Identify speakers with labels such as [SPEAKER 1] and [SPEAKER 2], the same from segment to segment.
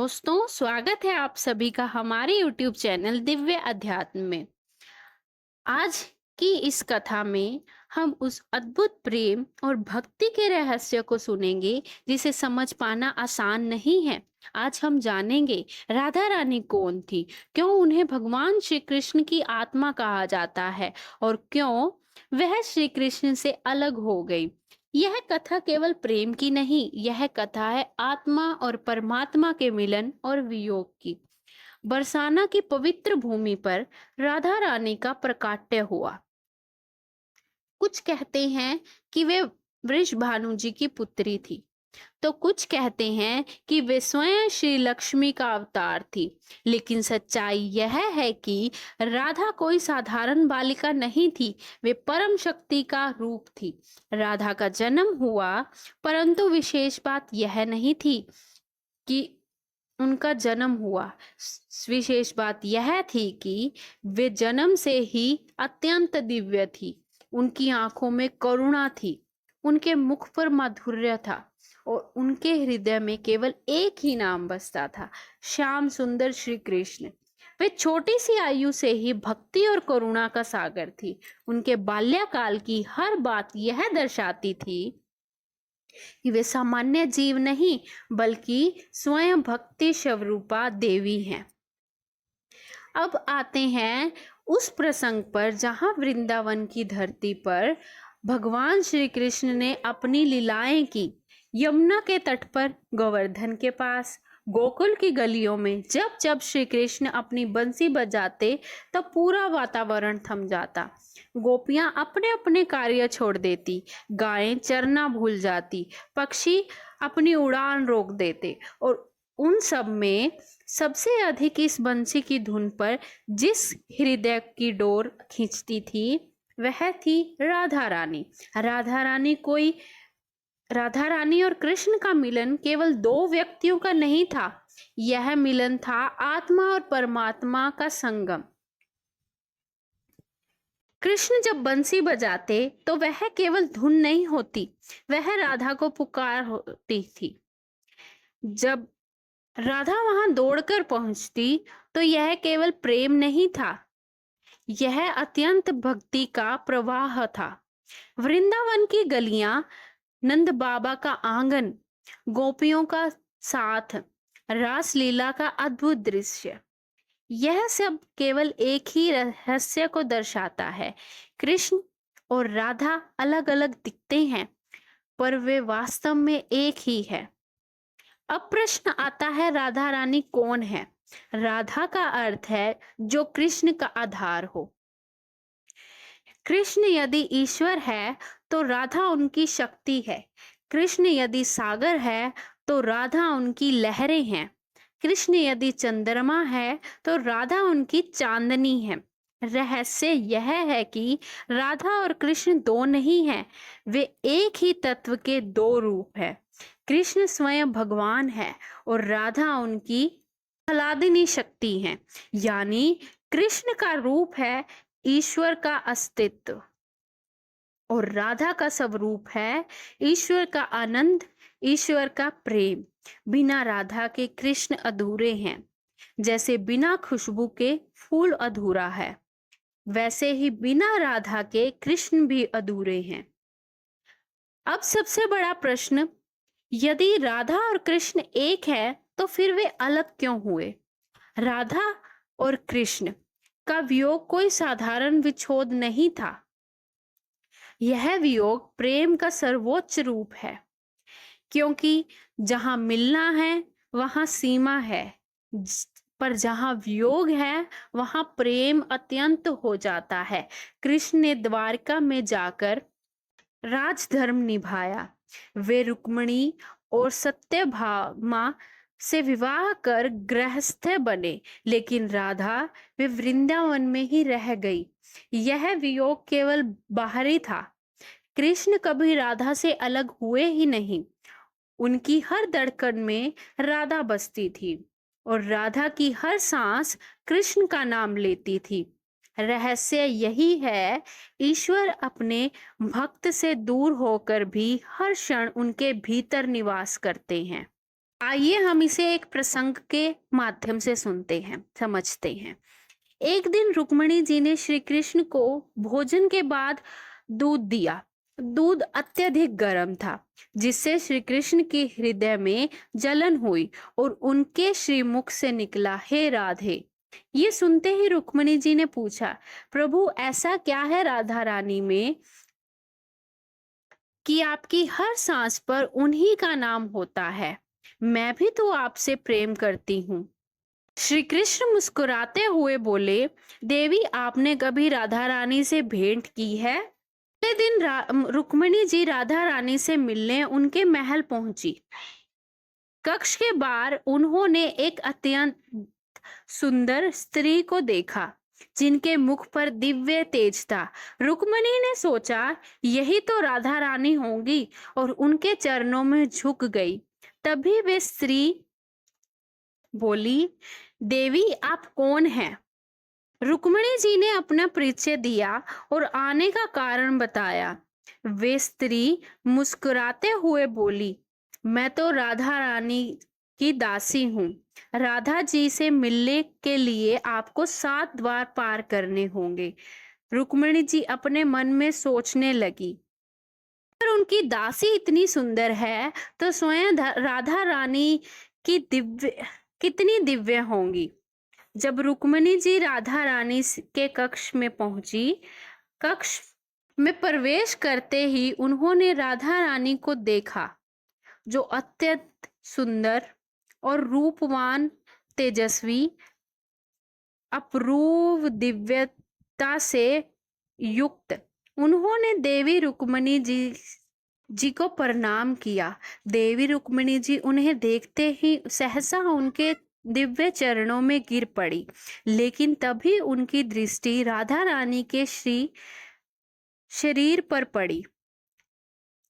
[SPEAKER 1] दोस्तों, स्वागत है आप सभी का हमारे YouTube चैनल दिव्य अध्यात्म में। आज की इस कथा में हम उस अद्भुत प्रेम और भक्ति के रहस्य को सुनेंगे जिसे समझ पाना आसान नहीं है। आज हम जानेंगे राधा रानी कौन थी, क्यों उन्हें भगवान श्री कृष्ण की आत्मा कहा जाता है और क्यों वह श्री कृष्ण से अलग हो गई। यह कथा केवल प्रेम की नहीं, यह कथा है आत्मा और परमात्मा के मिलन और वियोग की। बरसाना की पवित्र भूमि पर राधा रानी का प्रकाट्य हुआ। कुछ कहते हैं कि वे वृषभानु जी की पुत्री थी, तो कुछ कहते हैं कि वे स्वयं श्री लक्ष्मी का अवतार थी। लेकिन सच्चाई यह है कि राधा कोई साधारण बालिका नहीं थी, वे परम शक्ति का रूप थी। राधा का जन्म हुआ, परंतु विशेष बात यह नहीं थी कि उनका जन्म हुआ। विशेष बात यह थी कि वे जन्म से ही अत्यंत दिव्य थी। उनकी आंखों में करुणा थी, उनके मुख पर माधुर्य था और उनके हृदय में केवल एक ही नाम बसता था, श्याम सुंदर श्री कृष्ण। वे छोटी सी आयु से ही भक्ति और करुणा का सागर थी। उनके बाल्यकाल की हर बात यह दर्शाती थी कि वे सामान्य जीव नहीं, बल्कि स्वयं भक्ति स्वरूपा देवी हैं। अब आते हैं उस प्रसंग पर जहां वृंदावन की धरती पर भगवान श्री कृष्ण ने अपनी लीलाएं की। यमुना के तट पर, गोवर्धन के पास, गोकुल की गलियों में जब जब श्री कृष्ण अपनी बंसी बजाते तब पूरा वातावरण थम जाता। गोपियां अपने अपने कार्य छोड़ देती, गायें चरना भूल जाती, पक्षी अपनी उड़ान रोक देते और उन सब में सबसे अधिक इस बंसी की धुन पर जिस हृदय की डोर खींचती थी वह थी राधा रानी। राधा रानी और कृष्ण का मिलन केवल दो व्यक्तियों का नहीं था, यह मिलन था आत्मा और परमात्मा का संगम। कृष्ण जब बंसी बजाते तो वह केवल धुन नहीं होती, वह राधा को पुकार होती थी। जब राधा वहां दौड़कर पहुंचती तो यह केवल प्रेम नहीं था, यह अत्यंत भक्ति का प्रवाह था। वृंदावन की गलियां, नंद बाबा का आंगन, गोपियों का साथ, रासलीला का अद्भुत दृश्य, यह सब केवल एक ही रहस्य को दर्शाता है। कृष्ण और राधा अलग अलग दिखते हैं, पर वे वास्तव में एक ही है। अब प्रश्न आता है, राधा रानी कौन है? राधा का अर्थ है जो कृष्ण का आधार हो। कृष्ण यदि ईश्वर है तो राधा उनकी शक्ति है। कृष्ण यदि सागर है तो राधा उनकी लहरें हैं। कृष्ण यदि चंद्रमा है तो राधा उनकी चांदनी है। रहस्य यह है कि राधा और कृष्ण दो नहीं हैं, वे एक ही तत्व के दो रूप हैं। कृष्ण स्वयं भगवान है और राधा उनकी आह्लादिनी शक्ति है, यानी कृष्ण का रूप है ईश्वर का अस्तित्व और राधा का स्वरूप है ईश्वर का आनंद, ईश्वर का प्रेम। बिना राधा के कृष्ण अधूरे हैं। जैसे बिना खुशबू के फूल अधूरा है, वैसे ही बिना राधा के कृष्ण भी अधूरे हैं। अब सबसे बड़ा प्रश्न, यदि राधा और कृष्ण एक है तो फिर वे अलग क्यों हुए? राधा और कृष्ण का वियोग कोई साधारण विच्छोद नहीं था, यह वियोग प्रेम का सर्वोच्च रूप है। क्योंकि जहां मिलना है वहां सीमा है, पर जहां वियोग है वहां प्रेम अत्यंत हो जाता है। कृष्ण ने द्वारका में जाकर राजधर्म निभाया, वे रुक्मिणी और सत्यभामा से विवाह कर गृहस्थ बने, लेकिन राधा वे वृंदावन में ही रह गई। यह वियोग केवल बाहरी था। कृष्ण कभी राधा से अलग हुए ही नहीं, उनकी हर धड़कन में राधा बसती थी और राधा की हर सांस कृष्ण का नाम लेती थी। रहस्य यही है, ईश्वर अपने भक्त से दूर होकर भी हर क्षण उनके भीतर निवास करते हैं। आइए हम इसे एक प्रसंग के माध्यम से सुनते हैं, समझते हैं। एक दिन रुक्मिणी जी ने श्री कृष्ण को भोजन के बाद दूध दिया। दूध अत्यधिक गर्म था, जिससे श्री कृष्ण के हृदय में जलन हुई और उनके श्रीमुख से निकला, हे राधे। ये सुनते ही रुक्मिणी जी ने पूछा, प्रभु ऐसा क्या है राधा रानी में कि आपकी हर सांस पर उन्हीं का नाम होता है? मैं भी तो आपसे प्रेम करती हूँ। श्री कृष्ण मुस्कुराते हुए बोले, देवी आपने कभी राधा रानी से भेंट की है? अगले दिन रुक्मिणी जी राधा रानी से मिलने उनके महल पहुंची। कक्ष के बाहर उन्होंने एक अत्यंत सुंदर स्त्री को देखा, जिनके मुख पर दिव्य तेज था। रुक्मिणी ने सोचा, यही तो राधा रानी होंगी, और उनके चरणों में झुक गई। तभी वे स्त्री बोली, देवी आप कौन हैं? रुक्मिणी जी ने अपना परिचय दिया और आने का कारण बताया। वे स्त्री मुस्कुराते हुए बोली, मैं तो राधा रानी की दासी हूँ। राधा जी से मिलने के लिए आपको 7 द्वार पार करने होंगे। रुक्मिणी जी अपने मन में सोचने लगी, अगर उनकी दासी इतनी सुंदर है तो स्वयं राधा रानी की कितनी दिव्य होंगी। जब रुक्मिणी जी राधा रानी के कक्ष में पहुंची, कक्ष में प्रवेश करते ही उन्होंने राधा रानी को देखा, जो अत्यंत सुंदर और रूपवान, तेजस्वी, अपूर्व दिव्यता से युक्त। उन्होंने देवी रुक्मिणी जी को प्रणाम किया। देवी रुक्मिणी जी उन्हें देखते ही सहसा उनके दिव्य चरणों में गिर पड़ी, लेकिन तभी उनकी दृष्टि राधा रानी के शरीर पर पड़ी,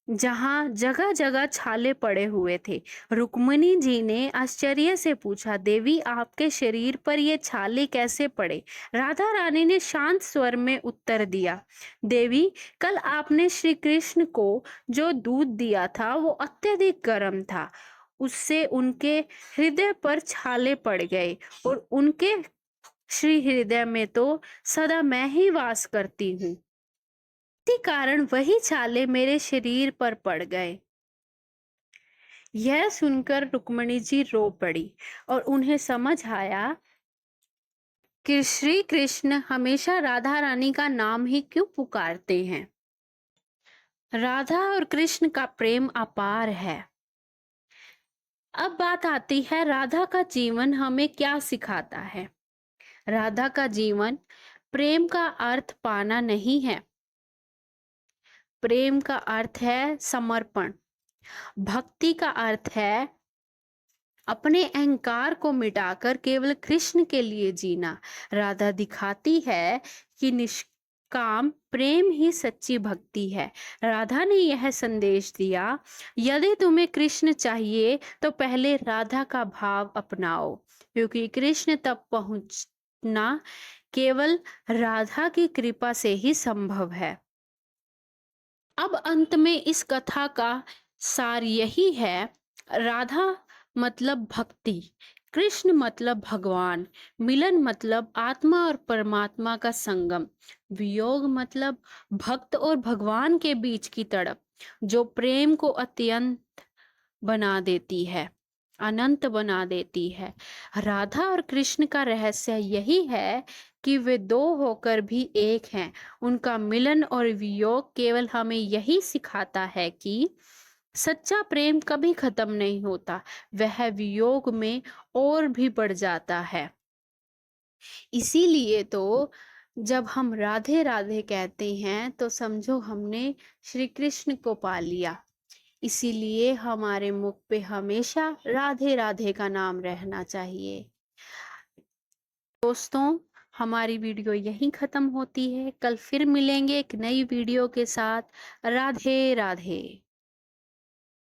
[SPEAKER 1] जहां जगह जगह छाले पड़े हुए थे। रुक्मिणी जी ने आश्चर्य से पूछा, देवी आपके शरीर पर ये छाले कैसे पड़े? राधा रानी ने शांत स्वर में उत्तर दिया, देवी कल आपने श्री कृष्ण को जो दूध दिया था वो अत्यधिक गर्म था, उससे उनके हृदय पर छाले पड़ गए, और उनके श्री हृदय में तो सदा मैं ही वास करती हूँ। इसी कारण वही छाले मेरे शरीर पर पड़ गए। यह सुनकर रुक्मिणी जी रो पड़ी और उन्हें समझ आया कि श्री कृष्ण हमेशा राधा रानी का नाम ही क्यों पुकारते हैं। राधा और कृष्ण का प्रेम अपार है। अब बात आती है, राधा का जीवन हमें क्या सिखाता है? राधा का जीवन प्रेम का अर्थ पाना नहीं है। प्रेम का अर्थ है समर्पण। भक्ति का अर्थ है अपने अहंकार को मिटाकर केवल कृष्ण के लिए जीना। राधा दिखाती है कि निष्काम प्रेम ही सच्ची भक्ति है। राधा ने यह संदेश दिया, यदि तुम्हें कृष्ण चाहिए तो पहले राधा का भाव अपनाओ, क्योंकि कृष्ण तक पहुंचना केवल राधा की कृपा से ही संभव है। अब अंत में इस कथा का सार यही है, राधा मतलब भक्ति, कृष्ण मतलब भगवान, मिलन मतलब आत्मा और परमात्मा का संगम, वियोग मतलब भक्त और भगवान के बीच की तड़प, जो प्रेम को अत्यंत बना देती है, अनंत बना देती है। राधा और कृष्ण का रहस्य यही है कि वे दो होकर भी एक हैं। उनका मिलन और वियोग केवल हमें यही सिखाता है कि सच्चा प्रेम कभी खत्म नहीं होता, वह वियोग में और भी बढ़ जाता है। इसीलिए तो जब हम राधे राधे कहते हैं तो समझो हमने श्री कृष्ण को पा लिया। इसीलिए हमारे मुख पे हमेशा राधे राधे का नाम रहना चाहिए। दोस्तों, हमारी वीडियो यहीं खत्म होती है। कल फिर मिलेंगे एक नई वीडियो के साथ। राधे राधे।